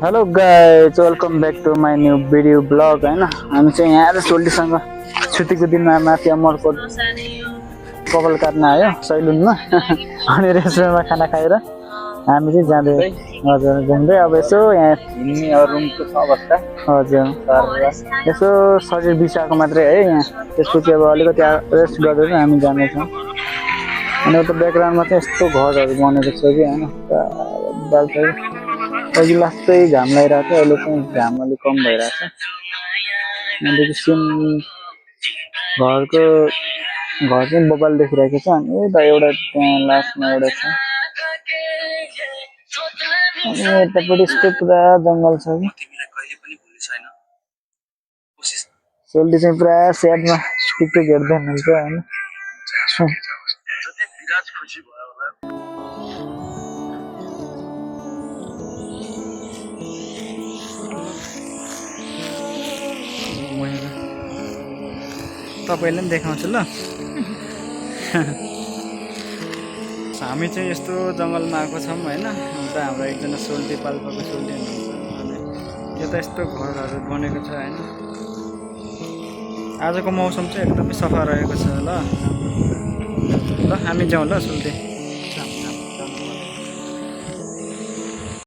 Hello guys, welcome back to my new video blog होइन। हामी चाहिँ यहाँ आज सोल्टीसँग छुट्टीको दिनमा माथि अमरकोट कपाल काट्न आयो सैलुनमा। अनि रेस्टुरेन्टमा खाना खाएर हामी चाहिँ जाँदै हजुर घुम्दै अब यसो यहाँ रुमको छ अवस्था हजुर यसो शरीर बिसाएको मात्रै है यहाँ। त्यसपछि अब अलिकति रेस्ट गरेर हामी जानेछौँ। अनि उता ब्याकग्राउन्डमा चाहिँ यस्तो घरहरू बनेको छ कि होइन अघि लास्टै घाम लगाइरहेको थियो, अहिले चाहिँ घाम अलिक कम भइरहेको छ। त्यहाँदेखि घर चाहिँ बबाल देखिरहेको छ। अनि यता एउटा त्यहाँ लास्टमा एउटा छ। अनि यतापट्टि यस्तो पुरा जङ्गल छ कि सोल्टी चाहिँ पुरा स्याडमा टिकटक हेर्दै हुनुहुन्छ होइन। तपाईँले पनि देखाउँछु ल। हामी चाहिँ यस्तो जङ्गलमा आएको छौँ होइन। अन्त हाम्रो एकजना सोल्टी पाल्पाको सोल्टी हुनुहुन्छ। अनि यो त यस्तो घरहरू बनेको छ होइन। आजको मौसम चाहिँ एकदमै सफा रहेको छ ल। हामी जाउँ ल सोल्टी।